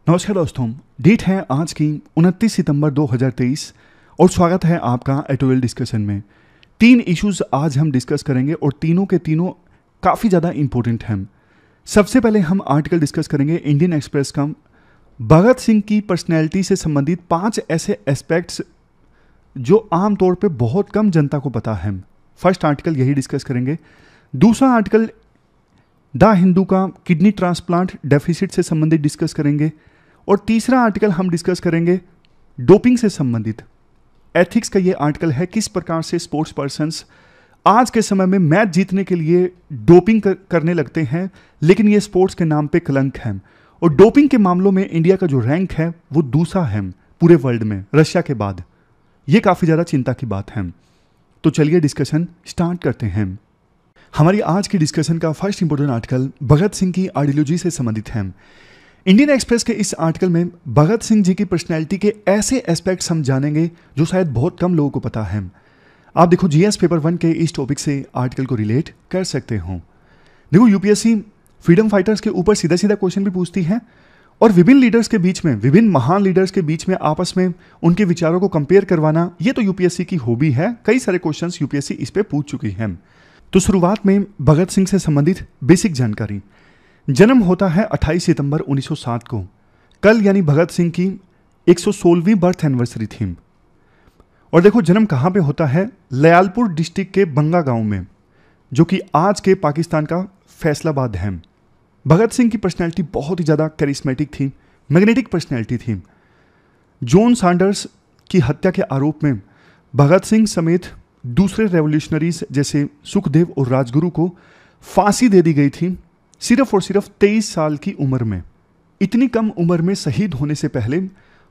नमस्कार दोस्तों, डेट है आज की 29 सितंबर 2023 और स्वागत है आपका एटोवेल डिस्कशन में। 3 इश्यूज आज हम डिस्कस करेंगे और तीनों के तीनों काफ़ी ज़्यादा इंपॉर्टेंट हैं। सबसे पहले हम आर्टिकल डिस्कस करेंगे इंडियन एक्सप्रेस का, भगत सिंह की पर्सनैलिटी से संबंधित 5 ऐसे एस्पेक्ट्स जो आमतौर पर बहुत कम जनता को पता है। फर्स्ट आर्टिकल यही डिस्कस करेंगे। दूसरा आर्टिकल द हिंदू का किडनी ट्रांसप्लांट डेफिसिट से संबंधित डिस्कस करेंगे और तीसरा आर्टिकल हम डिस्कस करेंगे डोपिंग से संबंधित एथिक्स का। ये आर्टिकल है किस प्रकार से स्पोर्ट्स पर्सन्स आज के समय में मैच जीतने के लिए डोपिंग करने लगते हैं, लेकिन ये स्पोर्ट्स के नाम पे कलंक है। और डोपिंग के मामलों में इंडिया का जो रैंक है वो दूसरा है पूरे वर्ल्ड में, रशिया के बाद। ये काफ़ी ज़्यादा चिंता की बात है। तो चलिए डिस्कशन स्टार्ट करते हैं। हमारी आज की डिस्कशन का first important article Bhagat Singh की आइडियोलॉजी से संबंधित है। इंडियन एक्सप्रेस के इस आर्टिकल में भगत सिंह जी की पर्सनैलिटी के ऐसे एस्पेक्ट्स हम जानेंगे जो शायद बहुत कम लोगों को पता है। आप देखो जीएस पेपर 1 के इस टॉपिक से आर्टिकल को रिलेट कर सकते हो। देखो यूपीएससी फ्रीडम फाइटर्स के ऊपर सीधा सीधा क्वेश्चन भी पूछती है और विभिन्न लीडर्स के बीच में, विभिन्न महान लीडर्स के बीच में आपस में उनके विचारों को कंपेयर करवाना, ये तो यूपीएससी की हॉबी है। कई सारे क्वेश्चन यूपीएससी इस पर पूछ चुकी है। तो शुरुआत में भगत सिंह से संबंधित बेसिक जानकारी। जन्म होता है 28 सितंबर 1907 को। कल यानी भगत सिंह की 116वीं बर्थ एनिवर्सरी थी। और देखो जन्म कहाँ पे होता है, लयालपुर डिस्ट्रिक्ट के बंगा गांव में, जो कि आज के पाकिस्तान का फैसलाबाद है। भगत सिंह की पर्सनैलिटी बहुत ही ज़्यादा करिश्मेटिक थी, मैग्नेटिक पर्सनैलिटी थी। जॉन सैंडर्स की हत्या के आरोप में भगत सिंह समेत दूसरे रेवोल्यूशनरीज जैसे सुखदेव और राजगुरु को फांसी दे दी गई थी, सिर्फ और सिर्फ 23 साल की उम्र में। इतनी कम उम्र में शहीद होने से पहले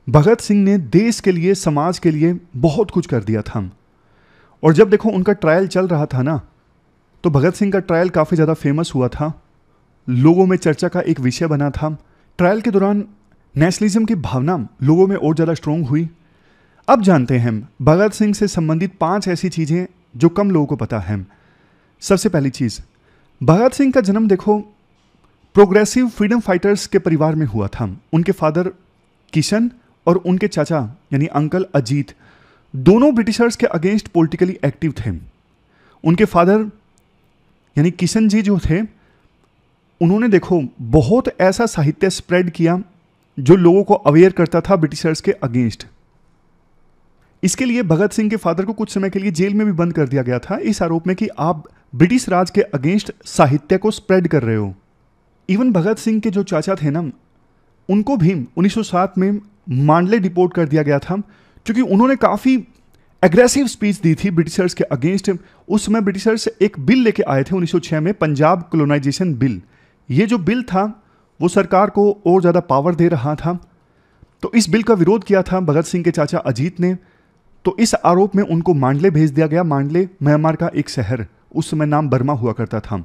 भगत सिंह ने देश के लिए, समाज के लिए बहुत कुछ कर दिया था। और जब देखो उनका ट्रायल चल रहा था ना, तो भगत सिंह का ट्रायल काफ़ी ज़्यादा फेमस हुआ था, लोगों में चर्चा का एक विषय बना था। ट्रायल के दौरान नेशनलिज्म की भावना लोगों में और ज़्यादा स्ट्रोंग हुई। अब जानते हैं भगत सिंह से संबंधित 5 ऐसी चीज़ें जो कम लोगों को पता है। सबसे पहली चीज़, भगत सिंह का जन्म देखो प्रोग्रेसिव फ्रीडम फाइटर्स के परिवार में हुआ था। उनके फादर किशन और उनके चाचा यानी अंकल अजीत दोनों ब्रिटिशर्स के अगेंस्ट पॉलिटिकली एक्टिव थे। उनके फादर यानी किशन जी जो थे, उन्होंने देखो बहुत ऐसा साहित्य स्प्रेड किया जो लोगों को अवेयर करता था ब्रिटिशर्स के अगेंस्ट। इसके लिए भगत सिंह के फादर को कुछ समय के लिए जेल में भी बंद कर दिया गया था, इस आरोप में कि आप ब्रिटिश राज के अगेंस्ट साहित्य को स्प्रेड कर रहे हो। इवन भगत सिंह के जो चाचा थे ना, उनको भी 1907 में मांडले डिपोर्ट कर दिया गया था, क्योंकि उन्होंने काफ़ी एग्रेसिव स्पीच दी थी ब्रिटिशर्स के अगेंस्ट। उस समय ब्रिटिशर्स एक बिल लेके आए थे 1906 में, पंजाब कॉलोनाइजेशन बिल। ये जो बिल था वो सरकार को और ज़्यादा पावर दे रहा था, तो इस बिल का विरोध किया था भगत सिंह के चाचा अजीत ने। तो इस आरोप में उनको मांडले भेज दिया गया। मांडले म्यांमार का एक शहर, उस समय नाम बर्मा हुआ करता था।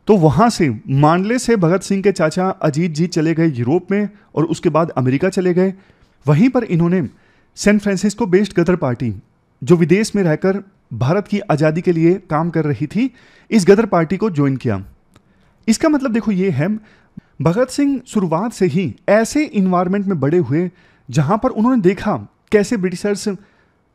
तो वहाँ से, मांडले से भगत सिंह के चाचा अजीत जी चले गए यूरोप में और उसके बाद अमेरिका चले गए। वहीं पर इन्होंने सैन फ्रांसिस्को बेस्ड गदर पार्टी, जो विदेश में रहकर भारत की आज़ादी के लिए काम कर रही थी, इस गदर पार्टी को ज्वाइन किया। इसका मतलब देखो ये है, भगत सिंह शुरुआत से ही ऐसे इन्वायरमेंट में बड़े हुए जहाँ पर उन्होंने देखा कैसे ब्रिटिशर्स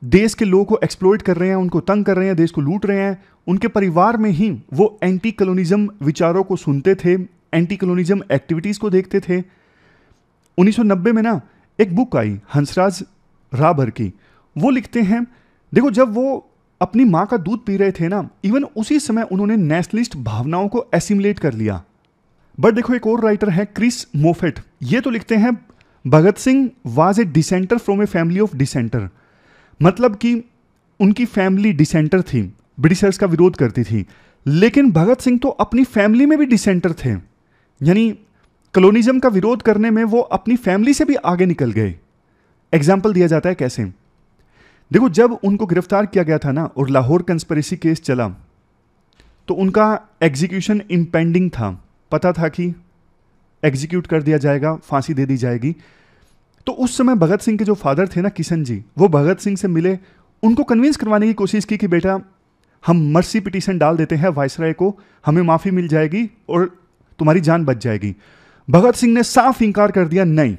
देश के लोगों को एक्सप्लॉइट कर रहे हैं, उनको तंग कर रहे हैं, देश को लूट रहे हैं। उनके परिवार में ही वो एंटी कॉलोनिज्म विचारों को सुनते थे, एंटी कॉलोनिज्म एक्टिविटीज़ को देखते थे। 1990 में ना एक बुक आई हंसराज राबर की, वो लिखते हैं, देखो जब वो अपनी माँ का दूध पी रहे थे ना, इवन उसी समय उन्होंने नेशनलिस्ट भावनाओं को एसिमुलेट कर लिया। बट देखो एक और राइटर है क्रिस मोफेट, ये तो लिखते हैं Bhagat Singh was a dissenter from a family of dissenter. मतलब कि उनकी फैमिली डिसेंटर थी, ब्रिटिशर्स का विरोध करती थी, लेकिन भगत सिंह तो अपनी फैमिली में भी डिसेंटर थे। यानी कॉलोनिज्म का विरोध करने में वो अपनी फैमिली से भी आगे निकल गए। एग्जाम्पल दिया जाता है कैसे, देखो जब उनको गिरफ्तार किया गया था ना और लाहौर कंस्पिरेसी केस चला, तो उनका एग्जीक्यूशन इम्पेंडिंग था। पता था कि एग्जीक्यूट कर दिया जाएगा, फांसी दे दी जाएगी। तो उस समय भगत सिंह के जो फादर थे ना किशन जी, वो भगत सिंह से मिले, उनको कन्विंस करवाने की कोशिश की कि बेटा हम मर्सी पिटीशन डाल देते हैं वायसराय को, हमें माफ़ी मिल जाएगी और तुम्हारी जान बच जाएगी। भगत सिंह ने साफ इंकार कर दिया, नहीं,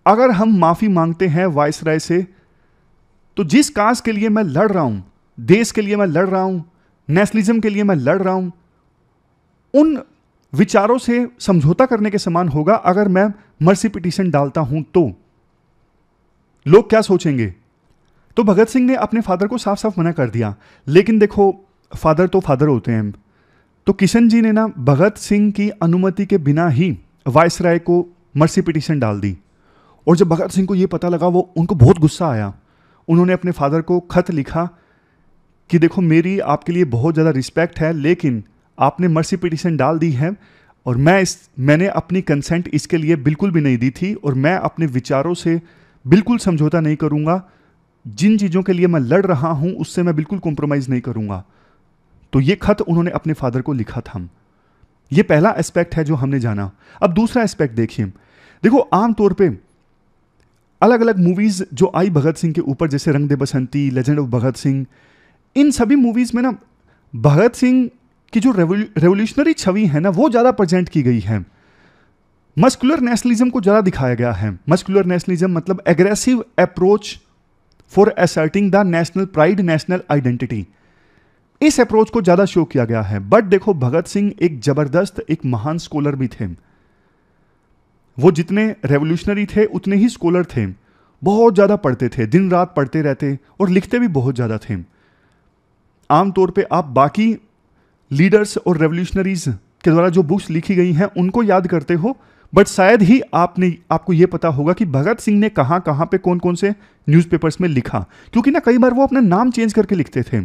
अगर हम माफी मांगते हैं वायसराय से, तो जिस काज के लिए मैं लड़ रहा हूं, देश के लिए मैं लड़ रहा हूं, नेशनलिज्म के लिए मैं लड़ रहा हूं, उन विचारों से समझौता करने के समान होगा अगर मैं मर्सी पिटीशन डालता हूं तो लोग क्या सोचेंगे। तो भगत सिंह ने अपने फादर को साफ साफ मना कर दिया। लेकिन देखो, फादर तो फादर होते हैं। तो किशन जी ने ना भगत सिंह की अनुमति के बिना ही वायसराय को मर्सी पिटीशन डाल दी। और जब भगत सिंह को यह पता लगा, वो उनको बहुत गुस्सा आया। उन्होंने अपने फादर को खत लिखा कि देखो, मेरी आपके लिए बहुत ज़्यादा रिस्पेक्ट है, लेकिन आपने मर्सी पिटीशन डाल दी है और मैंने अपनी कंसेंट इसके लिए बिल्कुल भी नहीं दी थी और मैं अपने विचारों से बिल्कुल समझौता नहीं करूंगा। जिन चीज़ों के लिए मैं लड़ रहा हूं उससे मैं बिल्कुल कॉम्प्रोमाइज़ नहीं करूंगा। तो ये खत उन्होंने अपने फादर को लिखा था। ये पहला एस्पेक्ट है जो हमने जाना। अब दूसरा एस्पेक्ट देखिए। देखो, आमतौर पे अलग अलग मूवीज जो आई भगत सिंह के ऊपर, जैसे रंग दे बसंती, लेजेंड ऑफ भगत सिंह, इन सभी मूवीज में ना भगत सिंह की जो रेवोल्यूशनरी छवि है ना, वो ज़्यादा प्रेजेंट की गई है। मस्कुलर नेशनलिज्म को ज़्यादा दिखाया गया है। मस्कुलर नेशनलिज्म मतलब aggressive approach for asserting the national pride, national identity. इस अप्रोच को ज़्यादा शो किया गया है। बट देखो, भगत सिंह एक जबरदस्त, एक महान स्कॉलर भी थे। वो जितने रेवोल्यूशनरी थे उतने ही स्कॉलर थे। बहुत ज़्यादा पढ़ते थे, दिन रात पढ़ते रहते और लिखते भी बहुत ज़्यादा थे। आमतौर पे आप बाकी लीडर्स और रेवोल्यूशनरीज के द्वारा जो बुक्स लिखी गई हैं उनको याद करते हो, बट शायद ही आपको यह पता होगा कि भगत सिंह ने कहाँ कहाँ पे कौन कौन से न्यूज़पेपर्स में लिखा। क्योंकि ना कई बार वो अपना नाम चेंज करके लिखते थे।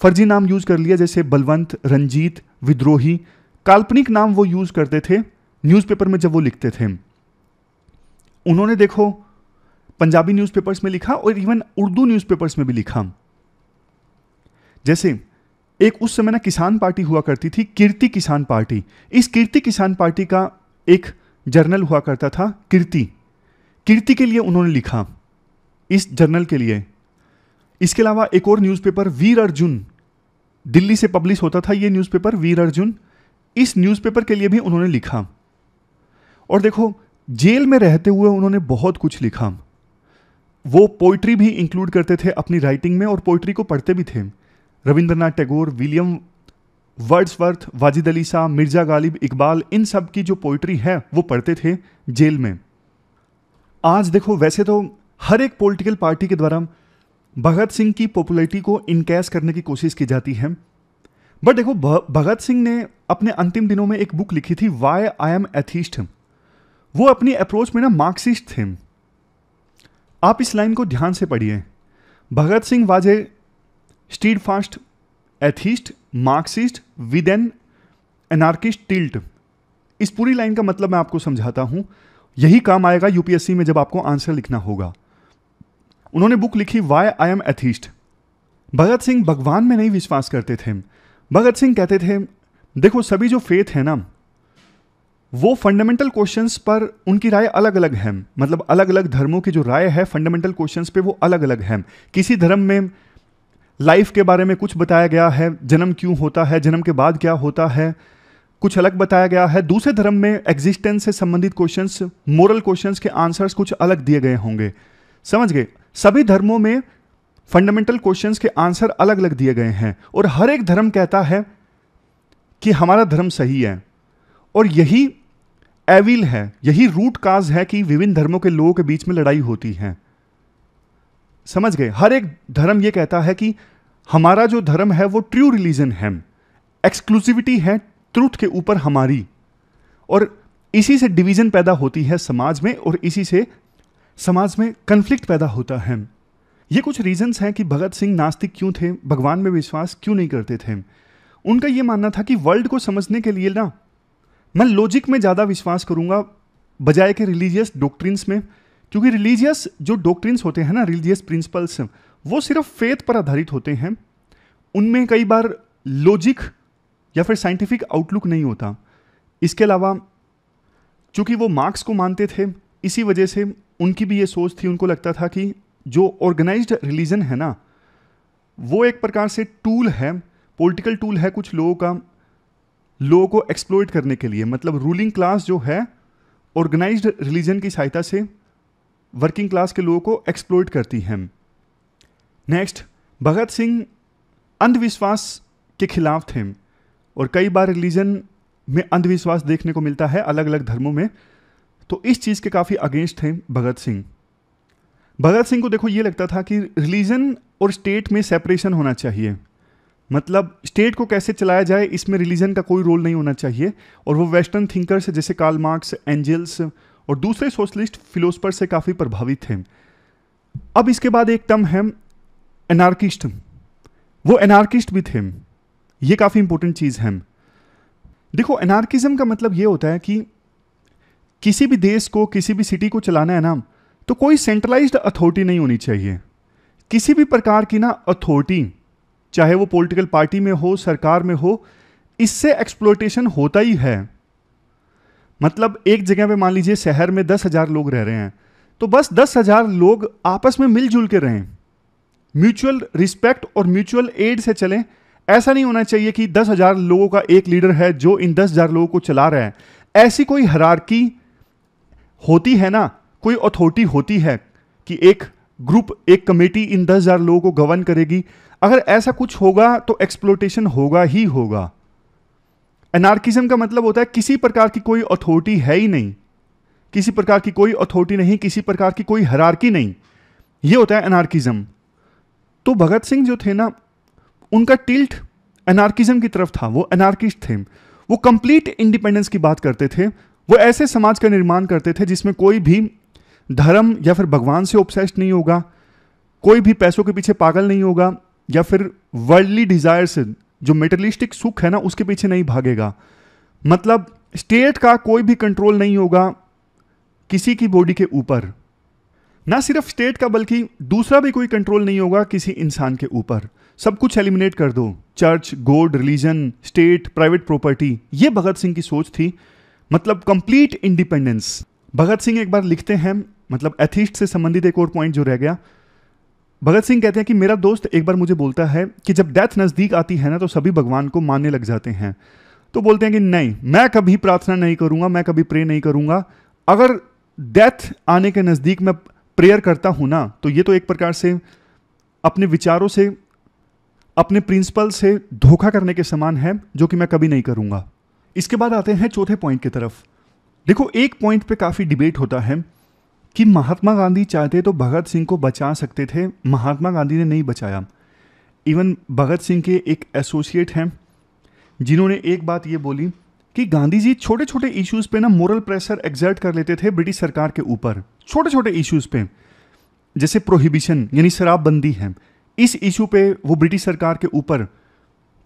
फर्जी नाम यूज कर लिया, जैसे बलवंत, रंजीत, विद्रोही, काल्पनिक नाम वो यूज करते थे न्यूज़पेपर में जब वो लिखते थे। उन्होंने देखो पंजाबी न्यूज़पेपर्स में लिखा और इवन उर्दू न्यूज़पेपर्स में भी लिखा। जैसे एक उस समय ना किसान पार्टी हुआ करती थी, कीर्ति किसान पार्टी। इस कीर्ति किसान पार्टी का एक जर्नल हुआ करता था, कीर्ति के लिए उन्होंने लिखा, इस जर्नल के लिए। इसके अलावा एक और न्यूज़पेपर वीर अर्जुन, दिल्ली से पब्लिश होता था ये न्यूज़पेपर वीर अर्जुन, इस न्यूज़पेपर के लिए भी उन्होंने लिखा। और देखो, जेल में रहते हुए उन्होंने बहुत कुछ लिखा। वो पोइट्री भी इंक्लूड करते थे अपनी राइटिंग में और पोइट्री को पढ़ते भी थे। रविंद्रनाथ टैगोर, विलियम वर्ड्सवर्थ, वाजिद अली शाह, मिर्जा गालिब, इकबाल, इन सब की जो पोइट्री है वो पढ़ते थे जेल में। आज देखो, वैसे तो हर एक पॉलिटिकल पार्टी के द्वारा भगत सिंह की पॉपुलैरिटी को इनकैश करने की कोशिश की जाती है। बट देखो, भगत सिंह ने अपने अंतिम दिनों में एक बुक लिखी थी, वाई आई एम एथीस्ट। वो अपनी अप्रोच में ना मार्क्सिस्ट थे। आप इस लाइन को ध्यान से पढ़िए। Bhagat Singh was a steadfast atheist, Marxist with an anarchist tilt. इस पूरी लाइन का मतलब मैं आपको समझाता हूं, यही काम आएगा यूपीएससी में जब आपको आंसर लिखना होगा। उन्होंने बुक लिखी Y I am atheist. Bhagat Singh भगवान में नहीं विश्वास करते थे। भगत सिंह कहते थे, देखो, सभी जो फेथ है ना, वो फंडामेंटल क्वेश्चंस पर उनकी राय अलग अलग है। मतलब अलग अलग धर्मों की जो राय है फंडामेंटल क्वेश्चंस पे, वो अलग अलग है। किसी धर्म में लाइफ के बारे में कुछ बताया गया है, जन्म क्यों होता है, जन्म के बाद क्या होता है, कुछ अलग बताया गया है। दूसरे धर्म में एग्जिस्टेंस से संबंधित क्वेश्चंस, मोरल क्वेश्चंस के आंसर्स कुछ अलग दिए गए होंगे। समझ गए? सभी धर्मों में फंडामेंटल क्वेश्चंस के आंसर अलग अलग दिए गए हैं और हर एक धर्म कहता है कि हमारा धर्म सही है। और यही एविल है, यही रूट काज है कि विभिन्न धर्मों के लोगों के बीच में लड़ाई होती है। समझ गए? हर एक धर्म यह कहता है कि हमारा जो धर्म है वो ट्रू रिलीजन है, एक्सक्लूसिविटी है ट्रूथ के ऊपर हमारी। और इसी से डिवीजन पैदा होती है समाज में और इसी से समाज में कन्फ्लिक्ट पैदा होता है। ये कुछ रीजंस हैं कि भगत सिंह नास्तिक क्यों थे, भगवान में विश्वास क्यों नहीं करते थे। उनका यह मानना था कि वर्ल्ड को समझने के लिए ना मैं लॉजिक में ज़्यादा विश्वास करूंगा बजाय के रिलीजियस डॉक्ट्रिन्स में। क्योंकि रिलीजियस जो डॉक्ट्रिन्स होते हैं ना, रिलीजियस प्रिंसिपल्स, वो सिर्फ फेथ पर आधारित होते हैं। उनमें कई बार लॉजिक या फिर साइंटिफिक आउटलुक नहीं होता। इसके अलावा चूंकि वो मार्क्स को मानते थे, इसी वजह से उनकी भी ये सोच थी, उनको लगता था कि जो ऑर्गेनाइज्ड रिलीजन है ना, वो एक प्रकार से टूल है, पॉलिटिकल टूल है कुछ लोगों को एक्सप्लॉइट करने के लिए। मतलब रूलिंग क्लास जो है ऑर्गेनाइज्ड रिलीजन की सहायता से वर्किंग क्लास के लोगों को एक्सप्लॉइट करती हैं। नेक्स्ट, भगत सिंह अंधविश्वास के खिलाफ थे और कई बार रिलीजन में अंधविश्वास देखने को मिलता है अलग अलग धर्मों में, तो इस चीज़ के काफ़ी अगेंस्ट थे भगत सिंह। भगत सिंह को देखो ये लगता था कि रिलीजन और स्टेट में सेपरेशन होना चाहिए, मतलब स्टेट को कैसे चलाया जाए इसमें रिलीजन का कोई रोल नहीं होना चाहिए। और वो वेस्टर्न थिंकर्स जैसे कार्ल मार्क्स, एंजल्स और दूसरे सोशलिस्ट फिलोसफर से काफ़ी प्रभावित थे। अब इसके बाद एक टर्म है एनार्किस्ट, वो एनार्किस्ट भी थे, ये काफ़ी इंपॉर्टेंट चीज़ है। देखो एनार्किज्म का मतलब ये होता है कि किसी भी देश को, किसी भी सिटी को चलाना है ना, तो कोई सेंट्रलाइज्ड अथॉरिटी नहीं होनी चाहिए। किसी भी प्रकार की ना अथॉरिटी, चाहे वो पॉलिटिकल पार्टी में हो, सरकार में हो, इससे एक्सप्लॉयटेशन होता ही है। मतलब एक जगह पे मान लीजिए शहर में 10,000 लोग रह रहे हैं, तो बस 10,000 लोग आपस में मिलजुल के रहें, म्यूचुअल रिस्पेक्ट और म्यूचुअल एड से चलें। ऐसा नहीं होना चाहिए कि 10,000 लोगों का एक लीडर है जो इन 10,000 लोगों को चला रहा है। ऐसी कोई हायरार्की होती है ना, कोई अथॉरिटी होती है कि एक ग्रुप, एक कमेटी इन 10,000 लोगों को गवर्न करेगी। अगर ऐसा कुछ होगा तो एक्सप्लॉयटेशन होगा ही होगा। एनार्किज्म का मतलब होता है किसी प्रकार की कोई अथॉरिटी है ही नहीं, किसी प्रकार की कोई अथॉरिटी नहीं, किसी प्रकार की कोई हायरार्की नहीं, ये होता है एनार्किज्म। तो भगत सिंह जो थे ना, उनका टिल्ट एनार्किज्म की तरफ था, वो एनार्किस्ट थे। वो कंप्लीट इंडिपेंडेंस की बात करते थे, वो ऐसे समाज का निर्माण करते थे जिसमें कोई भी धर्म या फिर भगवान से ऑब्सेस्ड नहीं होगा, कोई भी पैसों के पीछे पागल नहीं होगा, या फिर वर्ल्डली डिजायर्स, जो मेटेरियलिस्टिक सुख है ना, उसके पीछे नहीं भागेगा। मतलब स्टेट का कोई भी कंट्रोल नहीं होगा किसी की बॉडी के ऊपर, ना सिर्फ स्टेट का बल्कि दूसरा भी कोई कंट्रोल नहीं होगा किसी इंसान के ऊपर। सब कुछ एलिमिनेट कर दो, church, God, religion, state, private property, ये भगत सिंह की सोच थी। मतलब कंप्लीट इंडिपेंडेंस। भगत सिंह एक बार लिखते हैं, मतलब एथिस्ट से संबंधित एक और पॉइंट जो रह गया, भगत सिंह कहते हैं कि मेरा दोस्त एक बार मुझे बोलता है कि जब डेथ नज़दीक आती है ना तो सभी भगवान को मानने लग जाते हैं। तो बोलते हैं कि नहीं, मैं कभी प्रार्थना नहीं करूंगा, मैं कभी प्रे नहीं करूंगा। अगर डेथ आने के नज़दीक मैं प्रेयर करता हूं ना, तो ये तो एक प्रकार से अपने विचारों से, अपने प्रिंसिपल से धोखा करने के समान है, जो कि मैं कभी नहीं करूंगा। इसके बाद आते हैं चौथे पॉइंट की तरफ। देखो एक पॉइंट पे काफ़ी डिबेट होता है कि महात्मा गांधी चाहते तो भगत सिंह को बचा सकते थे, महात्मा गांधी ने नहीं बचाया। इवन भगत सिंह के एक एसोसिएट हैं जिन्होंने एक बात ये बोली कि गांधी जी छोटे छोटे इश्यूज पे ना मोरल प्रेशर एक्सर्ट कर लेते थे ब्रिटिश सरकार के ऊपर, छोटे छोटे इश्यूज पे, जैसे प्रोहिबिशन यानी शराबबंदी है, इस इशू पे वो ब्रिटिश सरकार के ऊपर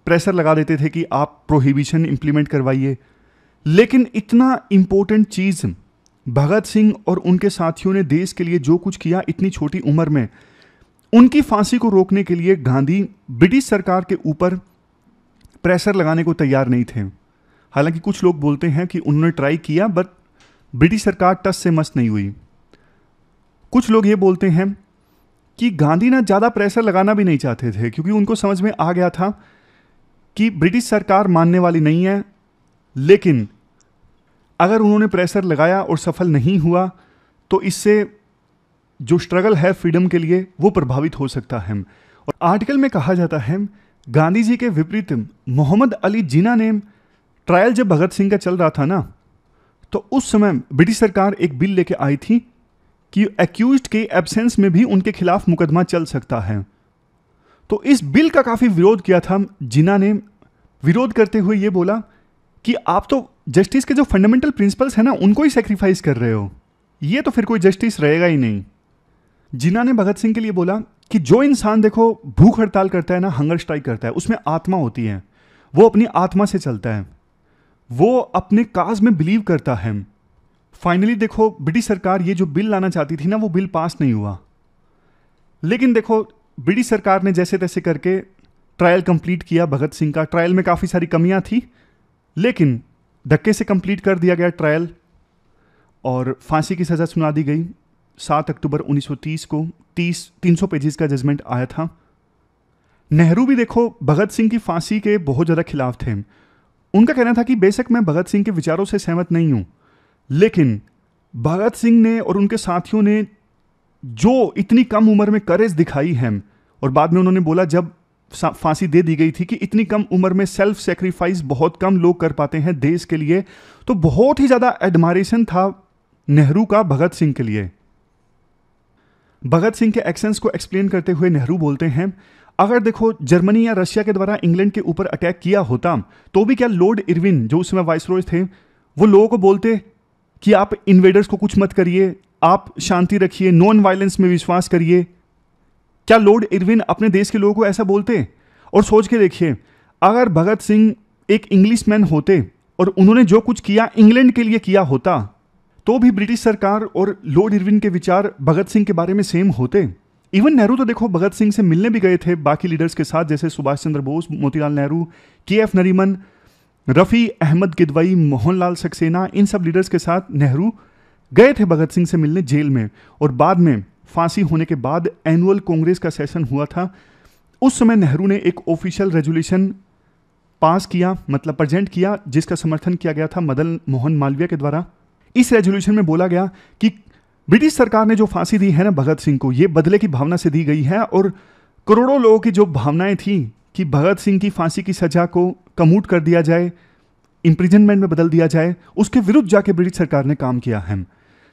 प्रेशर लगा देते थे कि आप प्रोहिबिशन इंप्लीमेंट करवाइए। लेकिन इतना इंपॉर्टेंट चीज़ भगत सिंह और उनके साथियों ने देश के लिए जो कुछ किया इतनी छोटी उम्र में, उनकी फांसी को रोकने के लिए गांधी ब्रिटिश सरकार के ऊपर प्रेशर लगाने को तैयार नहीं थे। हालांकि कुछ लोग बोलते हैं कि उन्होंने ट्राई किया, बट ब्रिटिश सरकार टस से मस नहीं हुई। कुछ लोग ये बोलते हैं कि गांधी ना ज़्यादा प्रेशर लगाना भी नहीं चाहते थे, क्योंकि उनको समझ में आ गया था कि ब्रिटिश सरकार मानने वाली नहीं है। लेकिन अगर उन्होंने प्रेशर लगाया और सफल नहीं हुआ तो इससे जो स्ट्रगल है फ्रीडम के लिए वो प्रभावित हो सकता है। और आर्टिकल में कहा जाता है गांधी जी के विपरीत मोहम्मद अली जिन्ना ने ट्रायल जब भगत सिंह का चल रहा था ना, तो उस समय ब्रिटिश सरकार एक बिल लेके आई थी कि एक्यूज्ड के एब्सेंस में भी उनके खिलाफ मुकदमा चल सकता है। तो इस बिल का काफ़ी विरोध किया था जिन्ना ने। विरोध करते हुए ये बोला कि आप तो जस्टिस के जो फंडामेंटल प्रिंसिपल्स है ना, उनको ही सेक्रीफाइस कर रहे हो, ये तो फिर कोई जस्टिस रहेगा ही नहीं। जिन्ना ने भगत सिंह के लिए बोला कि जो इंसान देखो भूख हड़ताल करता है ना, हंगर स्ट्राइक करता है, उसमें आत्मा होती है, वो अपनी आत्मा से चलता है, वो अपने काज में बिलीव करता है। फाइनली देखो ब्रिटिश सरकार ये जो बिल लाना चाहती थी ना, वो बिल पास नहीं हुआ। लेकिन देखो ब्रिटिश सरकार ने जैसे तैसे करके ट्रायल कंप्लीट किया भगत सिंह का। ट्रायल में काफ़ी सारी कमियां थी, लेकिन धक्के से कंप्लीट कर दिया गया ट्रायल और फांसी की सज़ा सुना दी गई। 7 अक्टूबर 1930 को 300 पेजेस का जजमेंट आया था। नेहरू भी देखो भगत सिंह की फांसी के बहुत ज़्यादा खिलाफ थे। उनका कहना था कि बेशक मैं भगत सिंह के विचारों से सहमत नहीं हूँ, लेकिन भगत सिंह ने और उनके साथियों ने जो इतनी कम उम्र में करेज दिखाई है, और बाद में उन्होंने बोला जब फांसी दे दी गई थी कि इतनी कम उम्र में सेल्फ सेक्रीफाइस बहुत कम लोग कर पाते हैं देश के लिए, तो बहुत ही ज़्यादा एडमायरेशन था नेहरू का भगत सिंह के लिए। भगत सिंह के एक्शंस को एक्सप्लेन करते हुए नेहरू बोलते हैं, अगर देखो जर्मनी या रशिया के द्वारा इंग्लैंड के ऊपर अटैक किया होता तो भी क्या लॉर्ड इरविन जो उस समय वाइसरॉय थे वो लोगों को बोलते कि आप इन्वेडर्स को कुछ मत करिए, आप शांति रखिए, नॉन वायलेंस में विश्वास करिए? क्या लॉर्ड इरविन अपने देश के लोगों को ऐसा बोलते? और सोच के देखिए, अगर भगत सिंह एक इंग्लिशमैन होते और उन्होंने जो कुछ किया इंग्लैंड के लिए किया होता, तो भी ब्रिटिश सरकार और लॉर्ड इरविन के विचार भगत सिंह के बारे में सेम होते। इवन नेहरू तो देखो भगत सिंह से मिलने भी गए थे बाकी लीडर्स के साथ, जैसे सुभाष चंद्र बोस, मोतीलाल नेहरू, के.एफ. नरीमन, रफ़ी अहमद किदवई, मोहनलाल सक्सेना, इन सब लीडर्स के साथ नेहरू गए थे भगत सिंह से मिलने जेल में। और बाद में फांसी होने के बाद एनुअल कांग्रेस का सेशन हुआ था, उस समय नेहरू ने एक ऑफिशियल रेजोल्यूशन पास किया, मतलब प्रेजेंट किया, जिसका समर्थन किया गया था मदन मोहन मालवीय के द्वारा। इस रेजोल्यूशन में बोला गया कि ब्रिटिश सरकार ने जो फांसी दी है ना भगत सिंह को, ये बदले की भावना से दी गई है, और करोड़ों लोगों की जो भावनाएं थी कि भगत सिंह की फांसी की सजा को कमूट कर दिया जाए, इंप्रिजनमेंट में बदल दिया जाए, उसके विरुद्ध जाके ब्रिटिश सरकार ने काम किया है।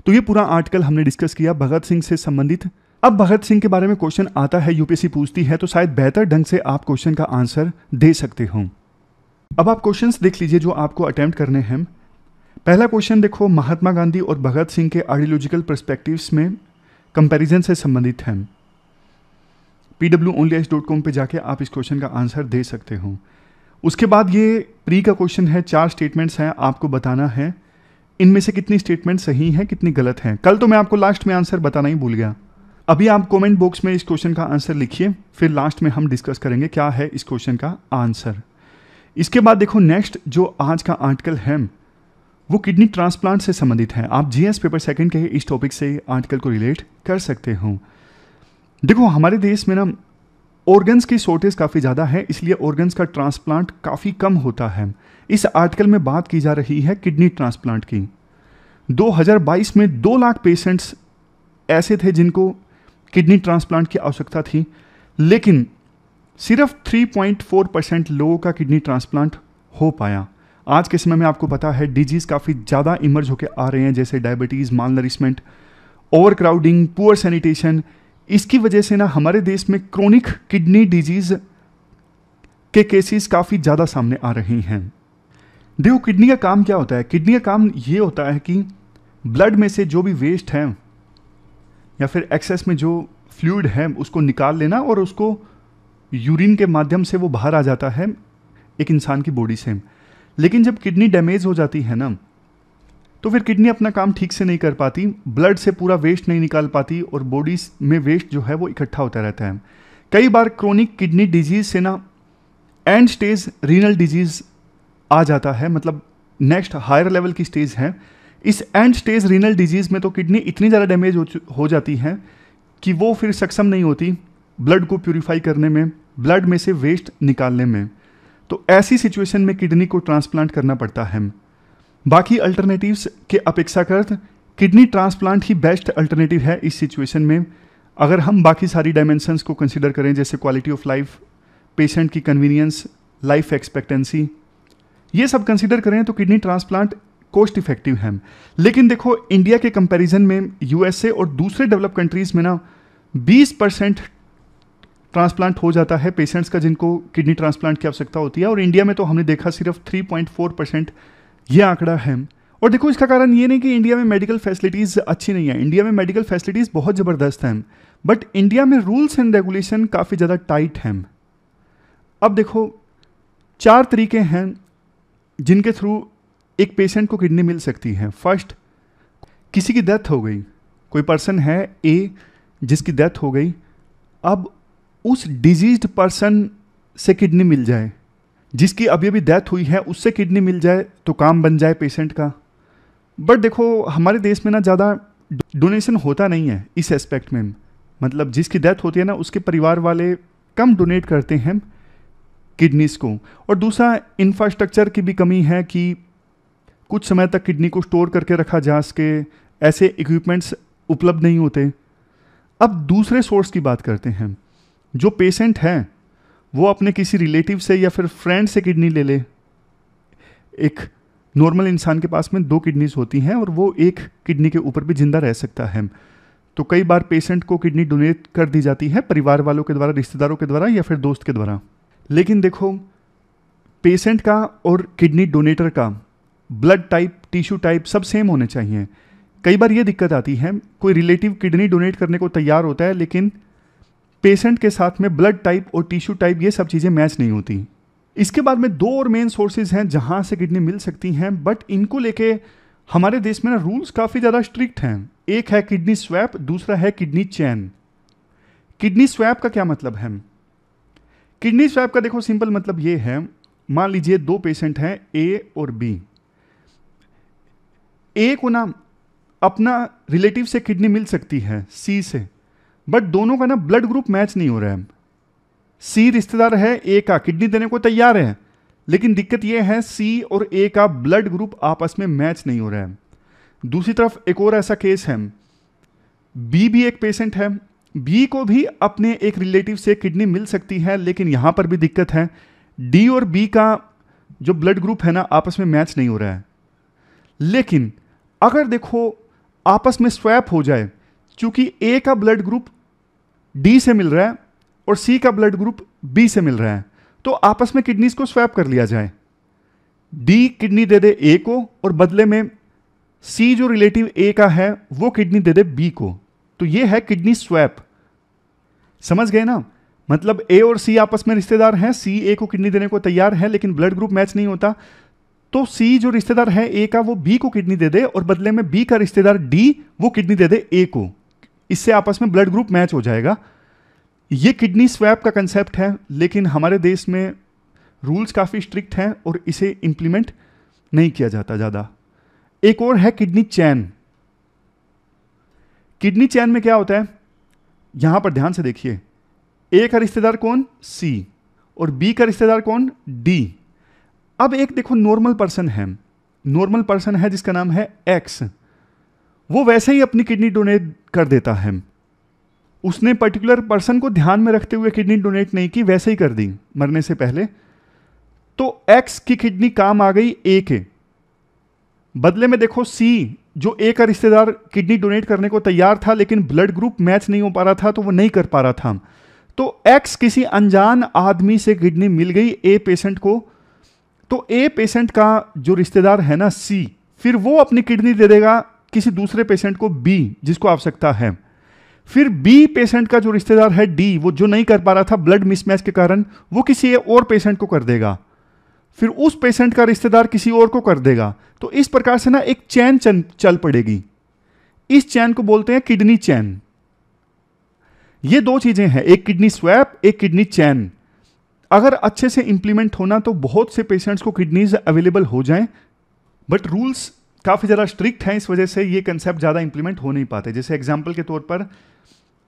तो ये पूरा आर्टिकल हमने डिस्कस किया भगत सिंह से संबंधित। अब भगत सिंह के बारे में क्वेश्चन आता है, यूपीएससी पूछती है, तो शायद बेहतर ढंग से आप क्वेश्चन का आंसर दे सकते हो। अब आप क्वेश्चंस देख लीजिए जो आपको अटेम्प्ट करने हैं। पहला क्वेश्चन देखो, महात्मा गांधी और भगत सिंह के आइडियोलॉजिकल पर्सपेक्टिव्स में कंपैरिजन से संबंधित है। pwonlys.com पे जाके आप इस क्वेश्चन का आंसर दे सकते हो। उसके बाद ये प्री का क्वेश्चन है, 4 स्टेटमेंट्स हैं, आपको बताना है इनमें से कितनी स्टेटमेंट सही हैं कितनी गलत हैं। कल तो मैं आपको लास्ट में आंसर बताना ही भूल गया। अभी आप कमेंट बॉक्स में इस क्वेश्चन का आंसर लिखिए, फिर लास्ट में हम डिस्कस करेंगे क्या है इस क्वेश्चन का आंसर। इसके बाद देखो नेक्स्ट जो आज का आर्टिकल है वो किडनी ट्रांसप्लांट से संबंधित है। आप जीएस पेपर सेकंड के इस टॉपिक से आर्टिकल को रिलेट कर सकते हो। देखो हमारे देश में ना ऑर्गन्स की शॉर्टेज काफ़ी ज़्यादा है, इसलिए ऑर्गन्स का ट्रांसप्लांट काफ़ी कम होता है। इस आर्टिकल में बात की जा रही है किडनी ट्रांसप्लांट की। 2022 में 2 लाख पेशेंट्स ऐसे थे जिनको किडनी ट्रांसप्लांट की आवश्यकता थी, लेकिन सिर्फ 3.4% लोगों का किडनी ट्रांसप्लांट हो पाया। आज के समय में आपको पता है डिजीज़ काफ़ी ज़्यादा इमर्ज होकर आ रहे हैं, जैसे diabetes, malnourishment, overcrowding, poor sanitation. इसकी वजह से ना हमारे देश में क्रोनिक किडनी डिजीज़ के केसेस काफ़ी ज़्यादा सामने आ रही हैं। देखो किडनी का काम क्या होता है? किडनी का काम ये होता है कि ब्लड में से जो भी वेस्ट है या फिर एक्सेस में जो फ्लूइड है उसको निकाल लेना, और उसको यूरिन के माध्यम से वो बाहर आ जाता है एक इंसान की बॉडी से। लेकिन जब किडनी डैमेज हो जाती है ना, तो फिर किडनी अपना काम ठीक से नहीं कर पाती, ब्लड से पूरा वेस्ट नहीं निकाल पाती, और बॉडी में वेस्ट जो है वो इकट्ठा होता रहता है। कई बार क्रोनिक किडनी डिजीज़ से ना एंड स्टेज रीनल डिजीज़ आ जाता है, मतलब नेक्स्ट हायर लेवल की स्टेज है। इस एंड स्टेज रीनल डिजीज़ में तो किडनी इतनी ज़्यादा डैमेज हो जाती है कि वो फिर सक्षम नहीं होती ब्लड को प्यूरिफाई करने में, ब्लड में से वेस्ट निकालने में। तो ऐसी सिचुएशन में किडनी को ट्रांसप्लांट करना पड़ता है। बाकी अल्टरनेटिव्स के अपेक्षाकृत किडनी ट्रांसप्लांट ही बेस्ट अल्टरनेटिव है इस सिचुएशन में। अगर हम बाकी सारी डायमेंशंस को कंसिडर करें, जैसे क्वालिटी ऑफ लाइफ, पेशेंट की कन्वीनियंस, लाइफ एक्सपेक्टेंसी, ये सब कंसिडर करें तो किडनी ट्रांसप्लांट कॉस्ट इफेक्टिव है। लेकिन देखो इंडिया के कंपैरिजन में यूएसए और दूसरे डेवलप कंट्रीज़ में ना 20% ट्रांसप्लांट हो जाता है पेशेंट्स का जिनको किडनी ट्रांसप्लांट की आवश्यकता होती है, और इंडिया में तो हमने देखा सिर्फ 3.4% ये आंकड़ा है। और देखो इसका कारण ये नहीं कि इंडिया में मेडिकल फैसिलिटीज़ अच्छी नहीं है, इंडिया में मेडिकल फैसिलिटीज़ बहुत ज़बरदस्त हैं, बट इंडिया में रूल्स एंड रेगुलेशन काफ़ी ज़्यादा टाइट हैं। अब देखो 4 तरीके हैं जिनके थ्रू एक पेशेंट को किडनी मिल सकती है। फर्स्ट, किसी की डेथ हो गई, कोई पर्सन है ए जिसकी डेथ हो गई, अब उस डिजीज्ड पर्सन से किडनी मिल जाए, जिसकी अभी अभी डेथ हुई है उससे किडनी मिल जाए तो काम बन जाए पेशेंट का। बट देखो हमारे देश में ना ज़्यादा डोनेशन होता नहीं है इस एस्पेक्ट में, मतलब जिसकी डेथ होती है ना उसके परिवार वाले कम डोनेट करते हैं किडनीज को। और दूसरा, इंफ्रास्ट्रक्चर की भी कमी है कि कुछ समय तक किडनी को स्टोर करके रखा जा सके, ऐसे इक्विपमेंट्स उपलब्ध नहीं होते। अब दूसरे सोर्स की बात करते हैं। जो पेशेंट हैं वो अपने किसी रिलेटिव से या फिर फ्रेंड से किडनी ले ले। एक नॉर्मल इंसान के पास में 2 किडनीज होती हैं और वो एक किडनी के ऊपर भी जिंदा रह सकता है। तो कई बार पेशेंट को किडनी डोनेट कर दी जाती है परिवार वालों के द्वारा, रिश्तेदारों के द्वारा या फिर दोस्त के द्वारा। लेकिन देखो, पेशेंट का और किडनी डोनेटर का ब्लड टाइप, टिश्यू टाइप सब सेम होने चाहिए। कई बार ये दिक्कत आती है, कोई रिलेटिव किडनी डोनेट करने को तैयार होता है लेकिन पेशेंट के साथ में ब्लड टाइप और टिश्यू टाइप ये सब चीज़ें मैच नहीं होती। इसके बाद में 2 और मेन सोर्सेज हैं जहां से किडनी मिल सकती हैं, बट इनको लेके हमारे देश में ना रूल्स काफ़ी ज़्यादा स्ट्रिक्ट हैं। एक है किडनी स्वैप, दूसरा है किडनी चैन। किडनी स्वैप का क्या मतलब है? किडनी स्वैप का देखो सिंपल मतलब ये है, मान लीजिए 2 पेशेंट हैं ए और बी। ए को ना अपना रिलेटिव से किडनी मिल सकती है सी से, बट दोनों का ना ब्लड ग्रुप मैच नहीं हो रहा है। सी रिश्तेदार है ए का, किडनी देने को तैयार है, लेकिन दिक्कत यह है सी और ए का ब्लड ग्रुप आपस में मैच नहीं हो रहा है। दूसरी तरफ एक और ऐसा केस है, बी भी एक पेशेंट है, बी को भी अपने एक रिलेटिव से किडनी मिल सकती है, लेकिन यहां पर भी दिक्कत है, डी और बी का जो ब्लड ग्रुप है ना आपस में मैच नहीं हो रहा है। लेकिन अगर देखो आपस में स्वैप हो जाए, चूंकि ए का ब्लड ग्रुप डी से मिल रहा है और सी का ब्लड ग्रुप बी से मिल रहा है, तो आपस में किडनीज को स्वैप कर लिया जाए। डी किडनी दे दे ए को और बदले में सी जो रिलेटिव ए का है वो किडनी दे दे बी को, तो ये है किडनी स्वैप। समझ गए ना? मतलब ए और सी आपस में रिश्तेदार हैं, सी ए को किडनी देने को तैयार है लेकिन ब्लड ग्रुप मैच नहीं होता, तो सी जो रिश्तेदार है ए का वो बी को किडनी दे दे और बदले में बी का रिश्तेदार डी वो किडनी दे दे ए को। इससे आपस में ब्लड ग्रुप मैच हो जाएगा। ये किडनी स्वैप का कंसेप्ट है, लेकिन हमारे देश में रूल्स काफ़ी स्ट्रिक्ट हैं और इसे इंप्लीमेंट नहीं किया जाता ज़्यादा। एक और है किडनी चैन। किडनी चैन में क्या होता है, यहां पर ध्यान से देखिए, ए का रिश्तेदार कौन? सी, और बी का रिश्तेदार कौन? डी। अब एक देखो नॉर्मल पर्सन है जिसका नाम है एक्स, वो वैसे ही अपनी किडनी डोनेट कर देता है। उसने पर्टिकुलर पर्सन को ध्यान में रखते हुए किडनी डोनेट नहीं की, वैसे ही कर दी मरने से पहले। तो एक्स की किडनी काम आ गई ए के, बदले में देखो सी जो ए का रिश्तेदार किडनी डोनेट करने को तैयार था लेकिन ब्लड ग्रुप मैच नहीं हो पा रहा था, तो वो नहीं कर पा रहा था। तो एक्स किसी अनजान आदमी से किडनी मिल गई ए पेशेंट को, तो ए पेशेंट का जो रिश्तेदार है ना सी, फिर वो अपनी किडनी दे देगा किसी दूसरे पेशेंट को बी जिसको आवश्यकता है। फिर बी पेशेंट का जो रिश्तेदार है डी, वो जो नहीं कर पा रहा था ब्लड मिसमैच के कारण, वो किसी और पेशेंट को कर देगा। फिर उस पेशेंट का रिश्तेदार किसी और को कर देगा। तो इस प्रकार से ना एक चैन चल पड़ेगी। इस चैन को बोलते हैं किडनी चैन। ये 2 चीजें हैं, एक किडनी स्वैप, एक किडनी चैन। अगर अच्छे से इंप्लीमेंट होना तो बहुत से पेशेंट्स को किडनीज अवेलेबल हो जाएं, बट रूल्स काफ़ी ज़्यादा स्ट्रिक्ट हैं, इस वजह से ये कंसेप्ट ज़्यादा इंप्लीमेंट हो नहीं पाते। जैसे एग्जांपल के तौर पर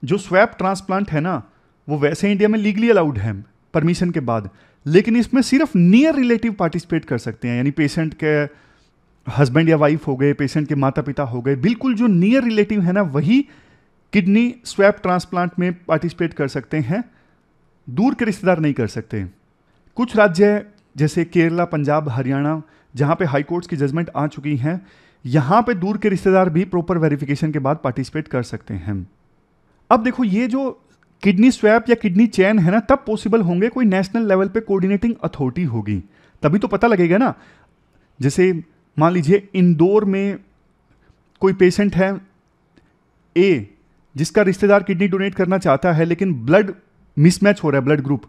जो स्वैप ट्रांसप्लांट है ना, वो वैसे इंडिया में लीगली अलाउड है परमिशन के बाद, लेकिन इसमें सिर्फ नियर रिलेटिव पार्टिसिपेट कर सकते हैं। यानी पेशेंट के हस्बैंड या वाइफ हो गए, पेशेंट के माता पिता हो गए, बिल्कुल जो नियर रिलेटिव है ना वही किडनी स्वैप ट्रांसप्लांट में पार्टिसिपेट कर सकते हैं, दूर के रिश्तेदार नहीं कर सकते। कुछ राज्य जैसे केरला, पंजाब, हरियाणा, जहां पे हाई कोर्ट्स की जजमेंट आ चुकी हैं, यहां पे दूर के रिश्तेदार भी प्रॉपर वेरिफिकेशन के बाद पार्टिसिपेट कर सकते हैं। अब देखो, ये जो किडनी स्वैप या किडनी चैन है ना, तब पॉसिबल होंगे कोई नेशनल लेवल पे कोऑर्डिनेटिंग अथॉरिटी होगी, तभी तो पता लगेगा ना। जैसे मान लीजिए इंदौर में कोई पेशेंट है ए, जिसका रिश्तेदार किडनी डोनेट करना चाहता है लेकिन ब्लड मिसमैच हो रहा है, ब्लड ग्रुप,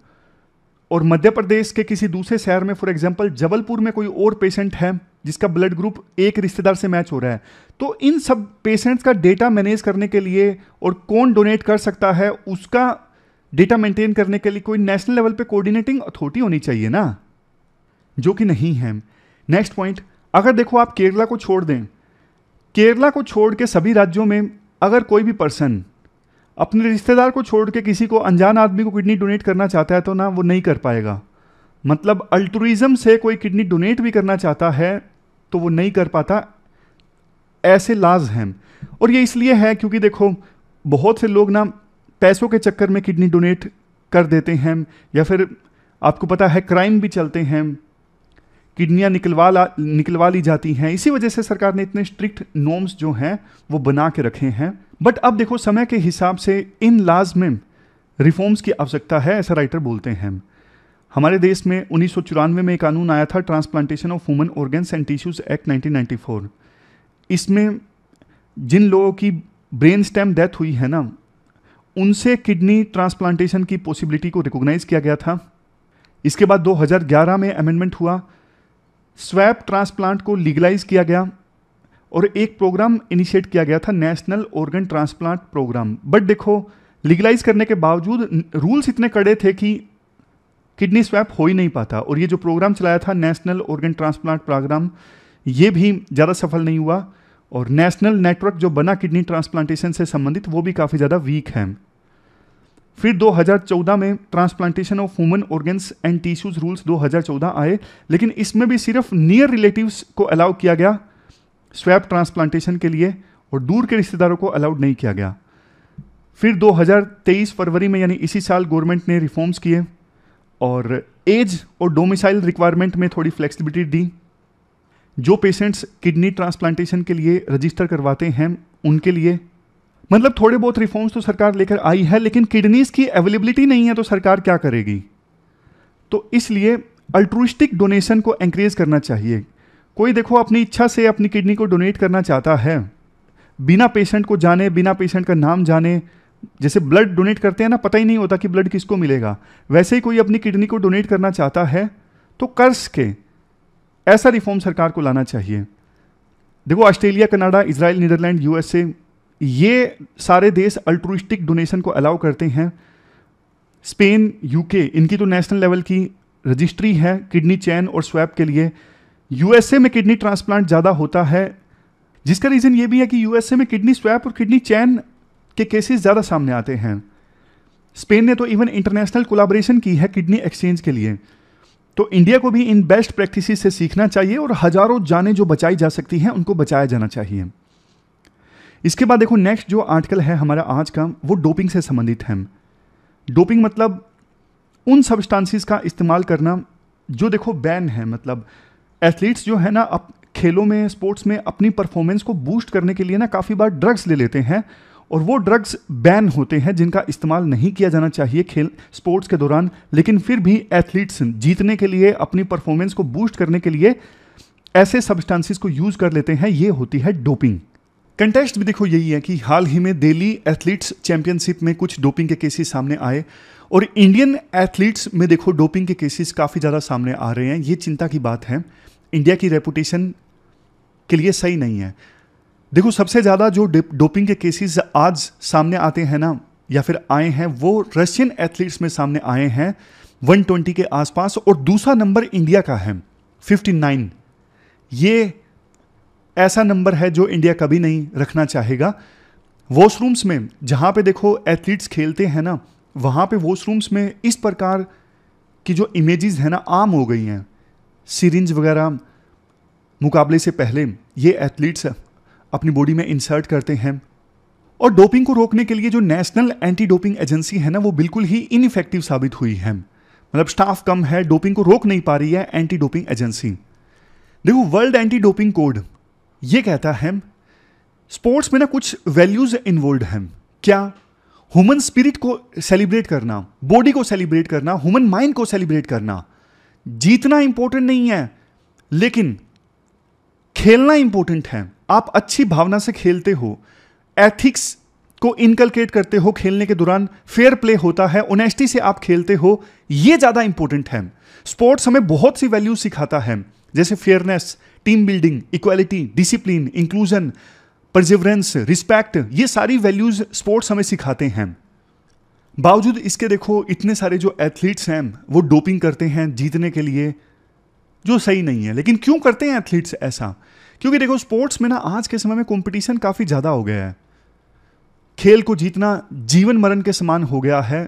और मध्य प्रदेश के किसी दूसरे शहर में, फॉर एग्जांपल जबलपुर में कोई और पेशेंट है जिसका ब्लड ग्रुप एक रिश्तेदार से मैच हो रहा है। तो इन सब पेशेंट्स का डेटा मैनेज करने के लिए और कौन डोनेट कर सकता है उसका डेटा मेंटेन करने के लिए कोई नेशनल लेवल पे कोऑर्डिनेटिंग अथॉरिटी होनी चाहिए ना, जो कि नहीं है। नेक्स्ट पॉइंट, अगर देखो आप केरला को छोड़ दें, केरला को छोड़ के सभी राज्यों में अगर कोई भी पर्सन अपने रिश्तेदार को छोड़ के किसी को, अनजान आदमी को किडनी डोनेट करना चाहता है तो ना वो नहीं कर पाएगा। मतलब अल्ट्रुइज्म से कोई किडनी डोनेट भी करना चाहता है तो वो नहीं कर पाता, ऐसे लाज हैं। और ये इसलिए है क्योंकि देखो बहुत से लोग ना पैसों के चक्कर में किडनी डोनेट कर देते हैं, या फिर आपको पता है क्राइम भी चलते हैं, किडनियाँ निकलवा ली जाती हैं। इसी वजह से सरकार ने इतने स्ट्रिक्ट नॉर्म्स जो हैं वो बना के रखे हैं। बट अब देखो समय के हिसाब से इन लॉज में रिफॉर्म्स की आवश्यकता है, ऐसा राइटर बोलते हैं। हमारे देश में 1994 में एक कानून आया था, transplantation of human organs and tissues act 1994। इसमें जिन लोगों की ब्रेन स्टेम डेथ हुई है ना, उनसे किडनी ट्रांसप्लांटेशन की पॉसिबिलिटी को रिकॉग्नाइज किया गया था। इसके बाद 2011 में अमेंडमेंट हुआ, स्वैप ट्रांसप्लांट को लीगलाइज किया गया और एक प्रोग्राम इनिशिएट किया गया था, national organ transplant programme. But देखो लीगलाइज करने के बावजूद रूल्स इतने कड़े थे कि किडनी स्वैप हो ही नहीं पाता। और ये जो प्रोग्राम चलाया था नेशनल ऑर्गन ट्रांसप्लांट प्रोग्राम, ये भी ज़्यादा सफल नहीं हुआ और नेशनल नेटवर्क जो बना किडनी ट्रांसप्लांटेशन से संबंधित वो भी काफ़ी ज़्यादा वीक है। फिर 2014 में transplantation of human organs and tissues rules 2014 आए, लेकिन इसमें भी सिर्फ नियर रिलेटिव्स को अलाउ किया गया स्वैप ट्रांसप्लांटेशन के लिए और दूर के रिश्तेदारों को अलाउड नहीं किया गया। फिर 2023 फरवरी में यानी इसी साल गवर्नमेंट ने रिफॉर्म्स किए और एज और डोमिसाइल रिक्वायरमेंट में थोड़ी फ्लेक्सिबिलिटी दी। जो पेशेंट्स किडनी ट्रांसप्लांटेशन के लिए रजिस्टर करवाते हैं उनके लिए, मतलब थोड़े बहुत रिफॉर्म्स तो सरकार लेकर आई है, लेकिन किडनीज की अवेलेबिलिटी नहीं है तो सरकार क्या करेगी। तो इसलिए अल्ट्रुइस्टिक डोनेशन को एंकरेज करना चाहिए। कोई देखो अपनी इच्छा से अपनी किडनी को डोनेट करना चाहता है, बिना पेशेंट को जाने, बिना पेशेंट का नाम जाने, जैसे ब्लड डोनेट करते हैं ना, पता ही नहीं होता कि ब्लड किसको मिलेगा, वैसे ही कोई अपनी किडनी को डोनेट करना चाहता है तो कर सके। ऐसा रिफॉर्म सरकार को लाना चाहिए। देखो Australia, Canada, Israel, Netherland, USA, ये सारे देश अल्ट्रुइस्टिक डोनेशन को अलाउ करते हैं। स्पेन, यूके, इनकी तो नेशनल लेवल की रजिस्ट्री है किडनी चैन और स्वैप के लिए। यूएसए में किडनी ट्रांसप्लांट ज़्यादा होता है, जिसका रीज़न ये भी है कि यूएसए में किडनी स्वैप और किडनी चैन के केसेस ज़्यादा सामने आते हैं। स्पेन ने तो इवन इंटरनेशनल कोलैबोरेशन की है किडनी एक्सचेंज के लिए। तो इंडिया को भी इन बेस्ट प्रैक्टिसेस से सीखना चाहिए और हजारों जानें जो बचाई जा सकती हैं उनको बचाया जाना चाहिए। इसके बाद देखो नेक्स्ट जो आर्टिकल है हमारा आज का, वो डोपिंग से संबंधित है। डोपिंग मतलब उन सब्सटेंसेस का इस्तेमाल करना जो देखो बैन है। मतलब एथलीट्स जो है ना, अब खेलों में, स्पोर्ट्स में अपनी परफॉर्मेंस को बूस्ट करने के लिए ना काफ़ी बार ड्रग्स ले लेते हैं और वो ड्रग्स बैन होते हैं जिनका इस्तेमाल नहीं किया जाना चाहिए खेल स्पोर्ट्स के दौरान। लेकिन फिर भी एथलीट्स जीतने के लिए, अपनी परफॉर्मेंस को बूस्ट करने के लिए ऐसे सब्सटेंसेस को यूज कर लेते हैं, ये होती है डोपिंग। कंटेक्स्ट भी देखो यही है कि हाल ही में दिल्ली एथलीट्स चैंपियनशिप में कुछ डोपिंग के केसेस सामने आए और इंडियन एथलीट्स में देखो डोपिंग के केसेस काफ़ी ज़्यादा सामने आ रहे हैं। ये चिंता की बात है, इंडिया की रेपुटेशन के लिए सही नहीं है। देखो सबसे ज़्यादा जो डोपिंग के केसेस आज सामने आते हैं ना, या फिर आए हैं, वो रशियन एथलीट्स में सामने आए हैं 120 के आसपास, और दूसरा नंबर इंडिया का है 59। ये ऐसा नंबर है जो इंडिया कभी नहीं रखना चाहेगा। वॉशरूम्स में जहाँ पे देखो एथलीट्स खेलते हैं ना, वहाँ पे वॉशरूम्स में इस प्रकार की जो इमेजेस है ना आम हो गई हैं। सिरिंज वगैरह मुकाबले से पहले ये एथलीट्स अपनी बॉडी में इंसर्ट करते हैं। और डोपिंग को रोकने के लिए जो नेशनल एंटी डोपिंग एजेंसी है ना, वो बिल्कुल ही इनइफेक्टिव साबित हुई है। मतलब स्टाफ कम है, डोपिंग को रोक नहीं पा रही है एंटी डोपिंग एजेंसी। देखो वर्ल्ड एंटी डोपिंग कोड ये कहता है स्पोर्ट्स में ना कुछ वैल्यूज इन्वॉल्व हैं। क्या? ह्यूमन स्पिरिट को सेलिब्रेट करना, बॉडी को सेलिब्रेट करना, ह्यूमन माइंड को सेलिब्रेट करना। जीतना इंपॉर्टेंट नहीं है, लेकिन खेलना इंपॉर्टेंट है। आप अच्छी भावना से खेलते हो, एथिक्स को इनकलकेट करते हो खेलने के दौरान, फेयर प्ले होता है, ऑनेस्टी से आप खेलते हो, ये ज्यादा इंपॉर्टेंट है। स्पोर्ट्स हमें बहुत सी वैल्यूज सिखाता है, जैसे fairness, team building, equality, discipline, inclusion, perseverance, respect. ये सारी वैल्यूज स्पोर्ट्स हमें सिखाते हैं। बावजूद इसके देखो इतने सारे जो एथलीट्स हैं वो डोपिंग करते हैं जीतने के लिए, जो सही नहीं है। लेकिन क्यों करते हैं एथलीट्स ऐसा? क्योंकि देखो स्पोर्ट्स में ना आज के समय में कंपटीशन काफ़ी ज़्यादा हो गया है। खेल को जीतना जीवन मरण के समान हो गया है,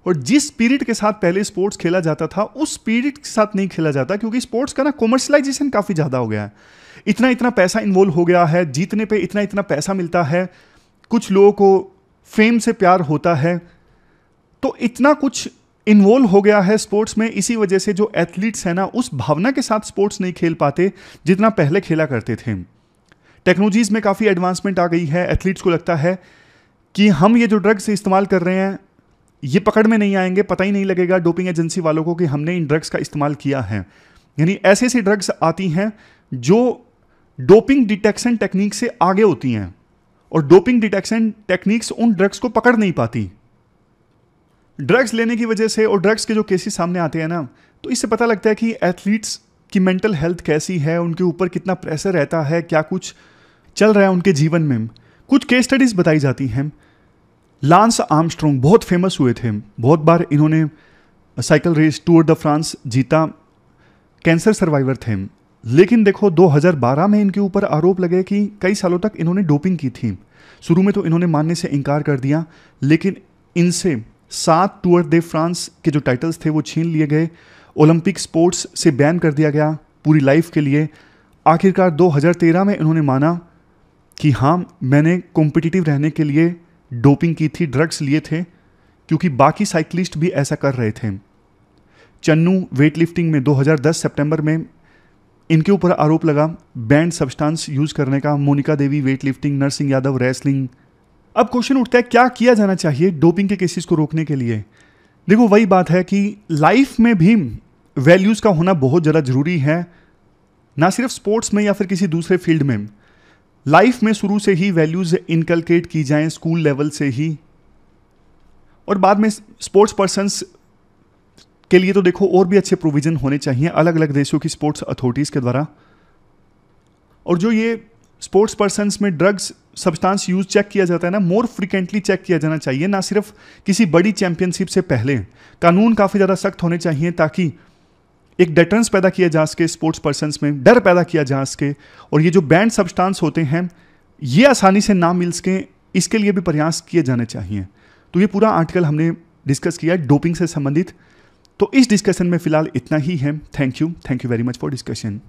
और जिस स्पिरिट के साथ पहले स्पोर्ट्स खेला जाता था उस स्पिरिट के साथ नहीं खेला जाता, क्योंकि स्पोर्ट्स का ना कॉमर्शलाइजेशन काफ़ी ज़्यादा हो गया है। इतना इतना पैसा इन्वॉल्व हो गया है, जीतने पे इतना इतना पैसा मिलता है, कुछ लोगों को फेम से प्यार होता है। तो इतना कुछ इन्वॉल्व हो गया है स्पोर्ट्स में, इसी वजह से जो एथलीट्स हैं ना, उस भावना के साथ स्पोर्ट्स नहीं खेल पाते जितना पहले खेला करते थे। टेक्नोलॉजीज में काफ़ी एडवांसमेंट आ गई है। एथलीट्स को लगता है कि हम ये जो ड्रग्स इस्तेमाल कर रहे हैं ये पकड़ में नहीं आएंगे, पता ही नहीं लगेगा डोपिंग एजेंसी वालों को कि हमने इन ड्रग्स का इस्तेमाल किया है। यानी ऐसी ऐसी ड्रग्स आती हैं जो डोपिंग डिटेक्शन टेक्निक से आगे होती हैं, और डोपिंग डिटेक्शन टेक्निक्स उन ड्रग्स को पकड़ नहीं पाती। ड्रग्स लेने की वजह से और ड्रग्स के जो केसेस सामने आते हैं ना, तो इससे पता लगता है कि एथलीट्स की मेंटल हेल्थ कैसी है, उनके ऊपर कितना प्रेशर रहता है, क्या कुछ चल रहा है उनके जीवन में। कुछ केस स्टडीज बताई जाती हैं। लांस आर्मस्ट्रॉन्ग बहुत फेमस हुए थे, बहुत बार इन्होंने cycle race tour de France जीता, कैंसर सर्वाइवर थे। लेकिन देखो 2012 में इनके ऊपर आरोप लगे कि कई सालों तक इन्होंने डोपिंग की थी। शुरू में तो इन्होंने मानने से इनकार कर दिया, लेकिन इनसे 7 टूर दे फ्रांस के जो टाइटल्स थे वो छीन लिए गए, ओलंपिक स्पोर्ट्स से बैन कर दिया गया पूरी लाइफ के लिए। आखिरकार 2013 में इन्होंने माना कि हाँ, मैंने कॉम्पिटिटिव रहने के लिए डोपिंग की थी, ड्रग्स लिए थे, क्योंकि बाकी साइकिलिस्ट भी ऐसा कर रहे थे। चन्नू वेट लिफ्टिंग में 2010 सितंबर में इनके ऊपर आरोप लगा बैंड सब्सटेंस यूज करने का। Monika Devi weightlifting, Narsingh Yadav wrestling. अब क्वेश्चन उठता है क्या किया जाना चाहिए डोपिंग के केसेस को रोकने के लिए। देखो वही बात है कि लाइफ में भी वैल्यूज का होना बहुत ज़्यादा जरूरी है, ना सिर्फ स्पोर्ट्स में या फिर किसी दूसरे फील्ड में। लाइफ में शुरू से ही वैल्यूज इनकलकेट की जाएं स्कूल लेवल से ही, और बाद में स्पोर्ट्स पर्सन्स के लिए तो देखो और भी अच्छे प्रोविजन होने चाहिए अलग अलग देशों की स्पोर्ट्स अथॉरिटीज़ के द्वारा। और जो ये स्पोर्ट्स पर्सन्स में ड्रग्स सब्सटेंस यूज चेक किया जाता है ना, मोर फ्रिक्वेंटली चेक किया जाना चाहिए, ना सिर्फ किसी बड़ी चैंपियनशिप से पहले। कानून काफ़ी ज़्यादा सख्त होने चाहिए ताकि एक डेटरेंस पैदा किया जा सके, स्पोर्ट्स पर्सन्स में डर पैदा किया जा सके, और ये जो बैंड सब्सटेंस होते हैं ये आसानी से ना मिल सकें, इसके लिए भी प्रयास किए जाने चाहिए। तो ये पूरा आर्टिकल हमने डिस्कस किया डोपिंग से संबंधित। तो इस डिस्कशन में फिलहाल इतना ही है। Thank you very much for discussion.